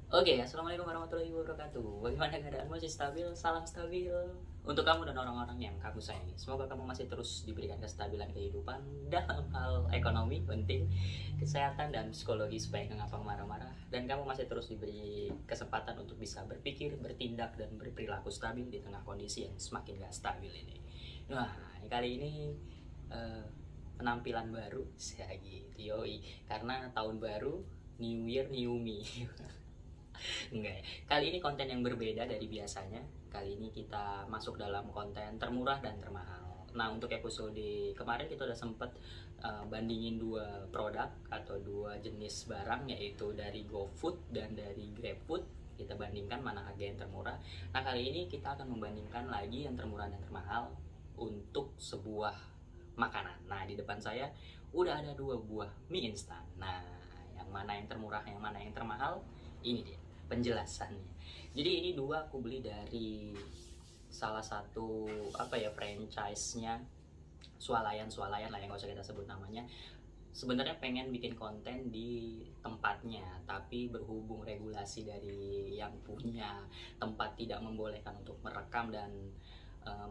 Oke, assalamualaikum warahmatullahi wabarakatuh. Bagaimana keadaanmu? Masih stabil? Salam stabil untuk kamu dan orang-orang yang kamu sayangi. Semoga kamu masih terus diberikan kestabilan kehidupan dalam hal ekonomi penting, kesehatan dan psikologi supaya nggak gampang marah-marah. Dan kamu masih terus diberi kesempatan untuk bisa berpikir, bertindak dan berperilaku stabil di tengah kondisi yang semakin gak stabil ini. Nah, kali ini eh, penampilan baru saya gitu, yoi. Karena tahun baru, New Year, New Me. Enggak ya. Kali ini konten yang berbeda dari biasanya. Kali ini kita masuk dalam konten termurah dan termahal. Nah, untuk episode kemarin kita udah sempet bandingin dua produk atau dua jenis barang, yaitu dari GoFood dan dari GrabFood. Kita bandingkan mana harga yang termurah. Nah, kali ini kita akan membandingkan lagi yang termurah dan termahal untuk sebuah makanan. Nah, di depan saya udah ada dua buah mie instan. Nah, yang mana yang termurah, yang mana yang termahal? Ini dia penjelasannya. Jadi ini dua aku beli dari salah satu franchise-nya Swalayan lah, yang gak usah kita sebut namanya. Sebenarnya pengen bikin konten di tempatnya, tapi berhubung regulasi dari yang punya tempat tidak membolehkan untuk merekam dan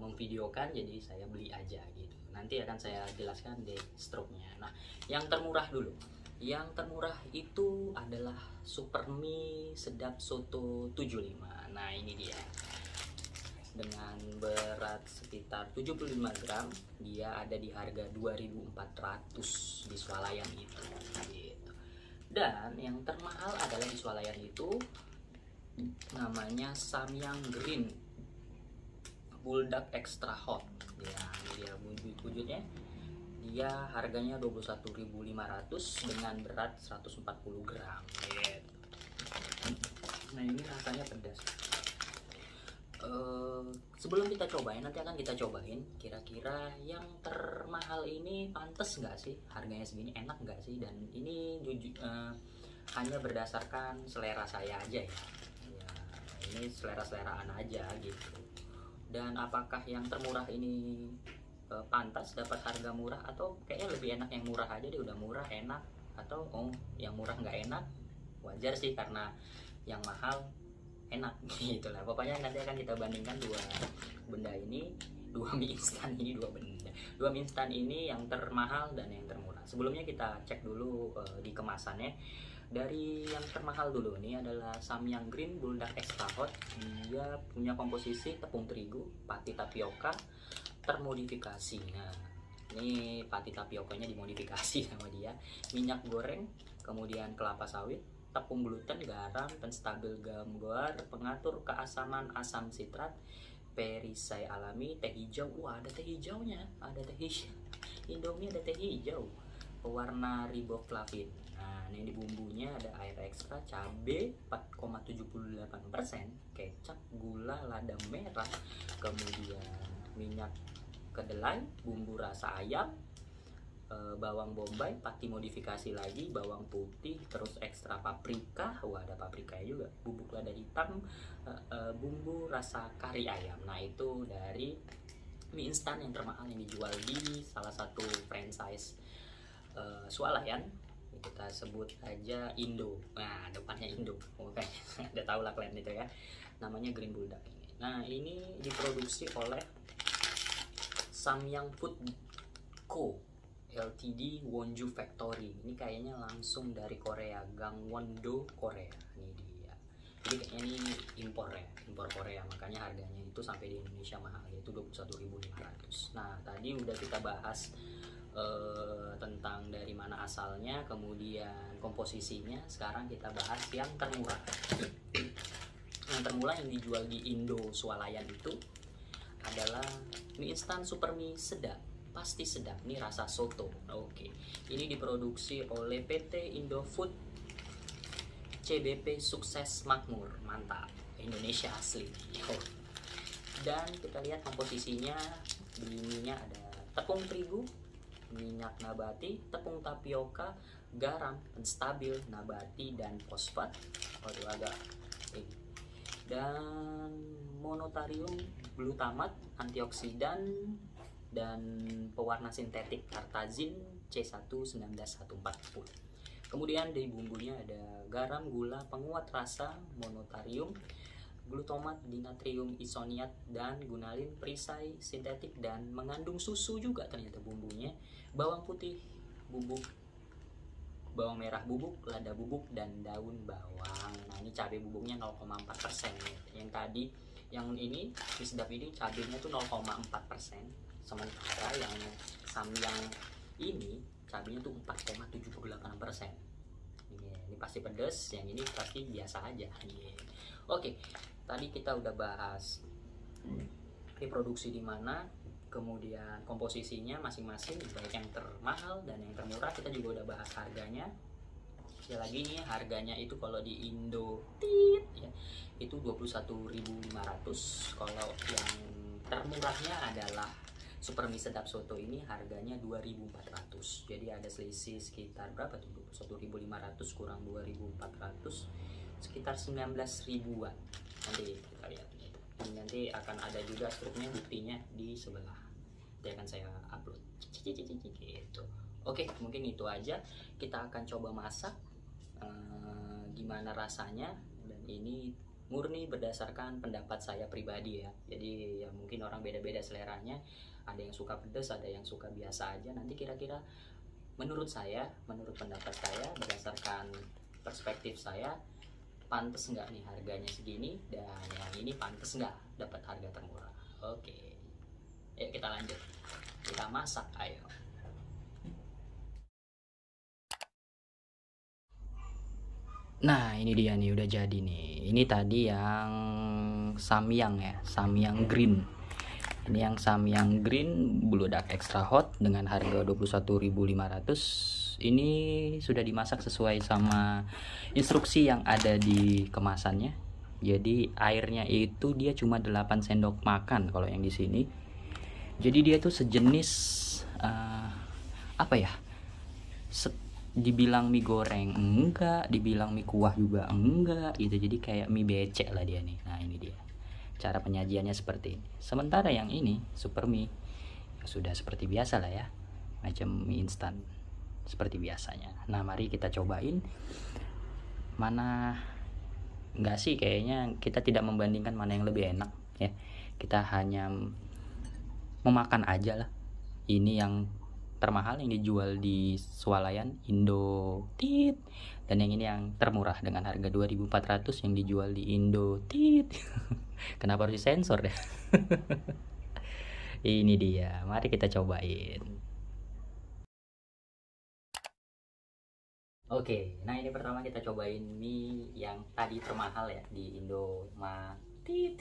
memvideokan, jadi saya beli aja gitu. Nanti akan saya jelaskan di struknya. Nah, yang termurah dulu. Yang termurah itu adalah Super Mie Sedap Soto 75. Nah, ini dia. Dengan berat sekitar 75 gram, dia ada di harga 2.400 di Swalayan itu. Gitu. Dan yang termahal adalah di Swalayan itu namanya Samyang Green Bulldog Extra Hot. Ya, ini dia wujudnya. Dia harganya 21.500 dengan berat 140 gram gitu. Nah, ini rasanya pedas. Sebelum kita cobain, nanti akan kita cobain kira-kira yang termahal ini pantas nggak sih harganya segini, enak nggak sih. Dan ini hanya berdasarkan selera saya aja ya, ini selera-seleraan aja gitu. Dan apakah yang termurah ini pantas dapat harga murah, atau kayaknya lebih enak yang murah aja deh, udah murah enak, atau yang murah nggak enak. Wajar sih karena yang mahal enak gitu lah. Pokoknya nanti akan kita bandingkan dua benda ini, dua mie instan ini, dua mie instan ini, yang termahal dan yang termurah. Sebelumnya kita cek dulu di kemasannya. Dari yang termahal dulu, ini adalah Samyang Green Bulldog Extra Hot. Dia punya komposisi tepung terigu, pati tapioka termodifikasi. Nah, ini pati tapiokanya dimodifikasi sama dia. Minyak goreng, kemudian kelapa sawit, tepung gluten, garam, penstabil gambar, pengatur keasaman asam sitrat, perisai alami, teh hijau. Wah, ada teh hijaunya, ada teh hijau. Indomie ada teh hijau, pewarna riboflavin. Nah, ini di bumbunya ada air ekstra, cabai 4,78%, kecap, gula, lada merah, kemudian minyak kedelai, bumbu rasa ayam, bawang bombay, pati modifikasi lagi, bawang putih, terus ekstra paprika. Wah, ada paprika juga, bubuk lada hitam, bumbu rasa kari ayam. Nah, itu dari mie instan yang termahal yang dijual di salah satu franchise Swalayan. Kita sebut aja Indo. Nah, depannya Indo. Oke, udah tau lah kalian itu ya. Namanya Green Bulldog ini. Nah, ini diproduksi oleh Samyang Food Co. Ltd Wonju Factory. Ini kayaknya langsung dari Korea, Gangwon-do, Korea. Ini dia. Jadi kayaknya ini impor ya, impor Korea, makanya harganya itu sampai di Indonesia mahal, yaitu 21.500. Nah, tadi udah kita bahas tentang dari mana asalnya, kemudian komposisinya. Sekarang kita bahas yang termurah. Yang termurah yang dijual di Indo Swalayan itu adalah mie instan Super Mie Sedap, pasti sedap. Ini rasa soto. Oke. Ini diproduksi oleh PT Indofood CBP Sukses Makmur. Mantap. Indonesia asli. Dan kita lihat komposisinya. Begininya ada tepung terigu, minyak nabati, tepung tapioka, garam, penstabil nabati, dan fosfat. Waduh, agak dan monotarium glutamat, antioksidan, dan pewarna sintetik kartazin C1 1940. Kemudian di bumbunya ada garam, gula, penguat rasa, monotarium, glutamat, dinatrium isoniat, dan gunalin, perisai sintetik, dan mengandung susu juga ternyata bumbunya. Bawang putih bubuk, bawang merah bubuk, lada bubuk, dan daun bawang. Nah ini cabai bubuknya 0,4%. Yang tadi, yang ini di sedap ini cabainya tuh 0,4%. Sementara yang samyang ini cabainya tuh 4,78%. Ini pasti pedas, yang ini pasti biasa aja. Oke, tadi kita udah bahas diproduksi di mana, kemudian komposisinya masing-masing, baik yang termahal dan yang termurah. Kita juga udah bahas harganya. Ya lagi nih, harganya itu kalau di Indo ya, itu 21.500. Kalau yang termurahnya adalah Super Mie Sedap Soto ini harganya 2.400. Jadi ada selisih sekitar berapa tuh? 21.500 kurang 2.400, sekitar 19 ribuan. Nanti kita lihat. Ini nanti akan ada juga struknya, buktinya di sebelah. Nanti akan saya upload. Gitu. Oke, mungkin itu aja. Kita akan coba masak. Gimana rasanya? Dan ini murni berdasarkan pendapat saya pribadi ya. Jadi ya mungkin orang beda-beda seleranya. Ada yang suka pedas, ada yang suka biasa aja. Nanti kira-kira menurut saya, menurut pendapat saya, berdasarkan perspektif saya, pantas nggak nih harganya segini, dan yang ini pantas nggak dapat harga termurah. Oke, yuk kita lanjut, kita masak, ayo. Nah ini dia nih, udah jadi nih. Ini tadi yang samyang ya, samyang green. Ini yang samyang green bludak extra hot dengan harga 21.500. Ini sudah dimasak sesuai sama instruksi yang ada di kemasannya. Jadi airnya itu dia cuma 8 sendok makan kalau yang di sini. Jadi dia tuh sejenis apa ya? Dibilang mie goreng enggak, dibilang mie kuah juga enggak gitu. Jadi kayak mie becek lah dia nih. Nah ini dia. Cara penyajiannya seperti ini. Sementara yang ini super mie sudah seperti biasa lah ya, macam mie instan seperti biasanya. Nah mari kita cobain. Mana enggak sih, kayaknya kita tidak membandingkan mana yang lebih enak ya. Kita hanya memakan aja lah. Ini yang termahal yang dijual di swalayan Indo tit, dan yang ini yang termurah dengan harga 2.400 yang dijual di Indo tit. Kenapa harus disensor deh? Ini dia, mari kita cobain. Oke, nah ini pertama kita cobain mie yang tadi termahal ya di Indo Matit.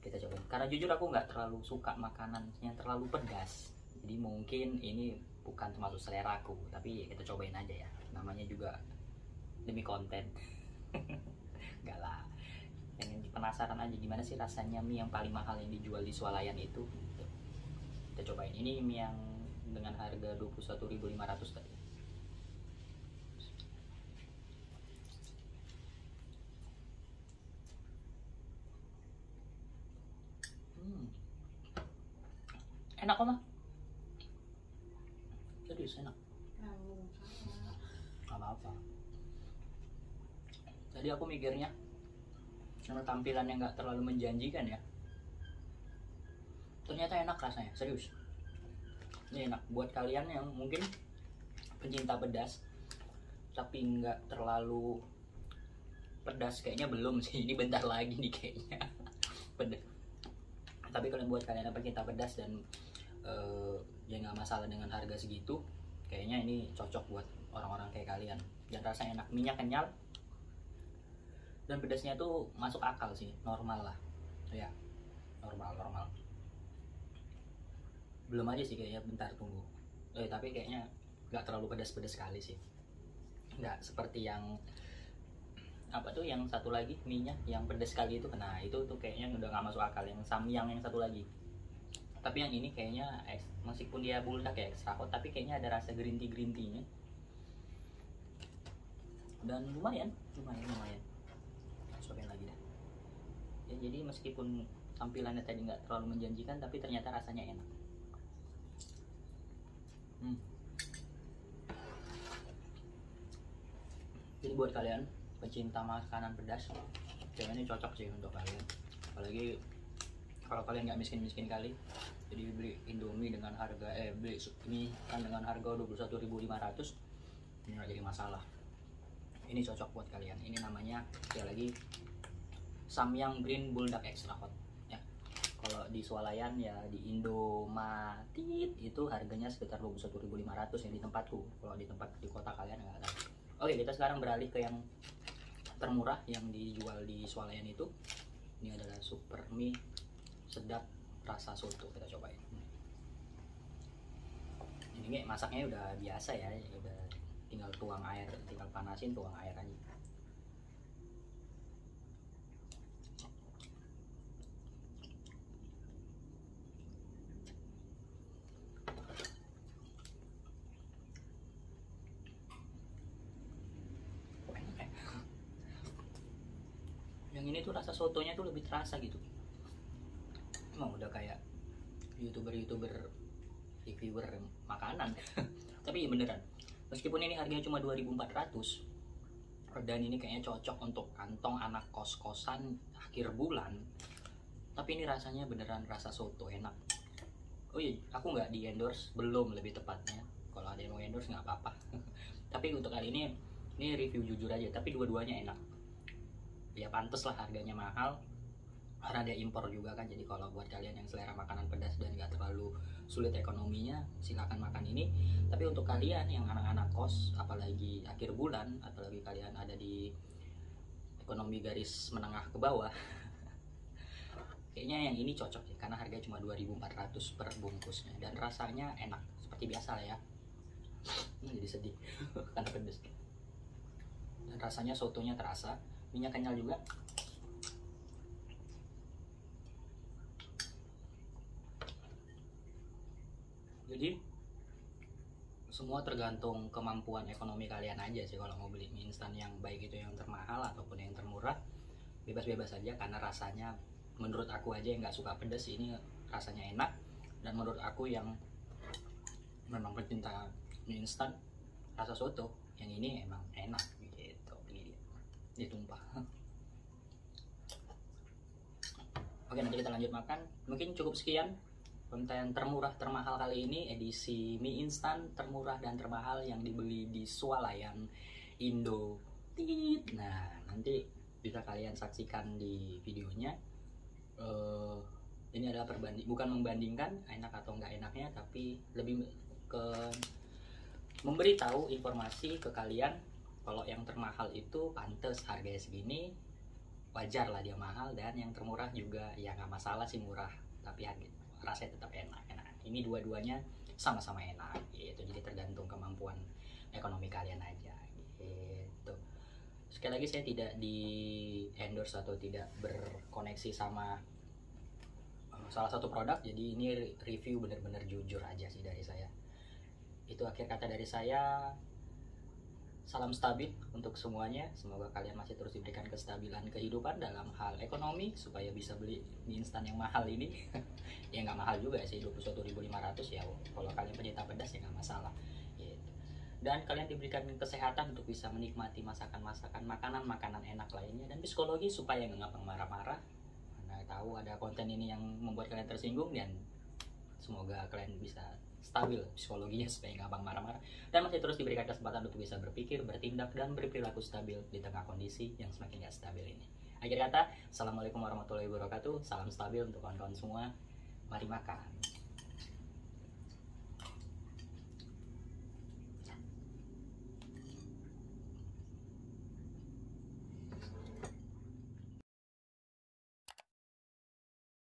Kita cobain, karena jujur aku nggak terlalu suka makanan yang terlalu pedas. Jadi mungkin ini bukan termasuk selera aku, tapi ya kita cobain aja ya. Namanya juga demi konten. Enggak lah. Pengen penasaran aja gimana sih rasanya mie yang paling mahal yang dijual di swalayan itu. Kita cobain. Ini mie yang dengan harga 21.500 tadi. Enak kok mah. Serius enak. Gak apa-apa. Tadi aku mikirnya karena tampilannya nggak terlalu menjanjikan ya, ternyata enak rasanya, serius. Ini enak buat kalian yang mungkin pencinta pedas tapi nggak terlalu pedas. Kayaknya belum sih, ini bentar lagi nih kayaknya. Pedas. Tapi kalau buat kalian yang pencinta pedas dan ya nggak masalah dengan harga segitu, kayaknya ini cocok buat orang-orang kayak kalian. Dan rasanya enak, minyak kenyal, dan pedasnya tuh masuk akal sih, normal lah ya, normal. Belum aja sih kayaknya, bentar tunggu. Tapi kayaknya nggak terlalu pedas-pedas sekali sih, nggak seperti yang apa tuh yang satu lagi minyak yang pedas sekali itu. Nah itu tuh kayaknya udah nggak masuk akal, yang samyang yang satu lagi. Tapi yang ini kayaknya meskipun dia buldak ya extra hot, tapi kayaknya ada rasa green tea-nya, dan lumayan. Cobain lagi dah ya. Jadi meskipun tampilannya tadi nggak terlalu menjanjikan, tapi ternyata rasanya enak. Jadi buat kalian pecinta makanan pedas, kayaknya ini cocok sih untuk kalian. Apalagi kalau kalian nggak miskin-miskin kali, jadi beli Indomie dengan harga beli ini kan dengan harga 21.500, ini nggak jadi masalah. Ini cocok buat kalian. Ini namanya sekali lagi Samyang Green Bulldog Extra Hot ya. Kalau di swalayan ya, di Indomaret itu harganya sekitar 21.500 yang di tempatku. Kalau di tempat di kota kalian nggak ada. Oke, kita sekarang beralih ke yang termurah yang dijual di swalayan itu. Ini adalah super mie sedap rasa soto. Kita cobain. Ini masaknya udah biasa ya, udah tinggal tuang air, tinggal panasin, tuang air aja. Yang ini tuh rasa sotonya tuh lebih terasa gitu. Emang udah kayak youtuber reviewer makanan. Tapi beneran, meskipun ini harganya cuma 2.400 dan ini kayaknya cocok untuk kantong anak kos-kosan akhir bulan, tapi ini rasanya beneran rasa soto, enak. Oh iya, aku nggak di endorse, belum lebih tepatnya. Kalau ada yang mau endorse nggak apa-apa. Tapi untuk kali ini review jujur aja, tapi dua-duanya enak. Ya pantes lah harganya mahal, karena dia impor juga kan. Jadi kalau buat kalian yang selera makanan pedas dan nggak terlalu sulit ekonominya, silakan makan ini. Tapi untuk kalian yang anak-anak kos, apalagi akhir bulan, apalagi kalian ada di ekonomi garis menengah ke bawah, kayaknya yang ini cocok ya, karena harganya cuma 2.400 per bungkusnya dan rasanya enak seperti biasa lah ya. Jadi sedih karena pedas. Dan rasanya sotonya terasa, minyak kenyal juga. Jadi semua tergantung kemampuan ekonomi kalian aja sih. Kalau mau beli mie instan yang baik itu yang termahal ataupun yang termurah, bebas-bebas aja, karena rasanya menurut aku aja yang nggak suka pedas ini rasanya enak. Dan menurut aku yang memang pecinta mie instan rasa soto, yang ini emang enak gitu. Ini tumpah. Oke, nanti kita lanjut makan. Mungkin cukup sekian konten termurah termahal kali ini, edisi mie instan termurah dan termahal yang dibeli di swalayan Indo. Nah, nanti bisa kalian saksikan di videonya. Ini adalah bukan membandingkan enak atau nggak enaknya, tapi lebih ke memberitahu informasi ke kalian kalau yang termahal itu pantes harganya segini, wajar lah dia mahal, dan yang termurah juga ya nggak masalah sih murah, tapi rasanya tetap enak. Ini dua-duanya sama-sama enak gitu. Jadi tergantung kemampuan ekonomi kalian aja gitu. Sekali lagi, saya tidak di endorse atau tidak berkoneksi sama salah satu produk, jadi ini review bener-bener jujur aja sih dari saya. Itu akhir kata dari saya. Salam stabil untuk semuanya. Semoga kalian masih terus diberikan kestabilan kehidupan dalam hal ekonomi supaya bisa beli mie instan yang mahal ini. Ya nggak mahal juga sih, 21.500 ya. Kalau kalian pencinta pedas ya nggak masalah gitu. Dan kalian diberikan kesehatan untuk bisa menikmati masakan-masakan, makanan-makanan enak lainnya, dan psikologi supaya nggak gampang marah-marah. Karena tahu ada konten ini yang membuat kalian tersinggung, dan semoga kalian bisa stabil psikologinya supaya nggak gampang marah-marah, dan masih terus diberikan kesempatan untuk bisa berpikir, bertindak, dan berperilaku stabil di tengah kondisi yang semakin nggak stabil ini. Akhir kata, assalamualaikum warahmatullahi wabarakatuh. Salam stabil untuk kawan-kawan semua. Mari makan.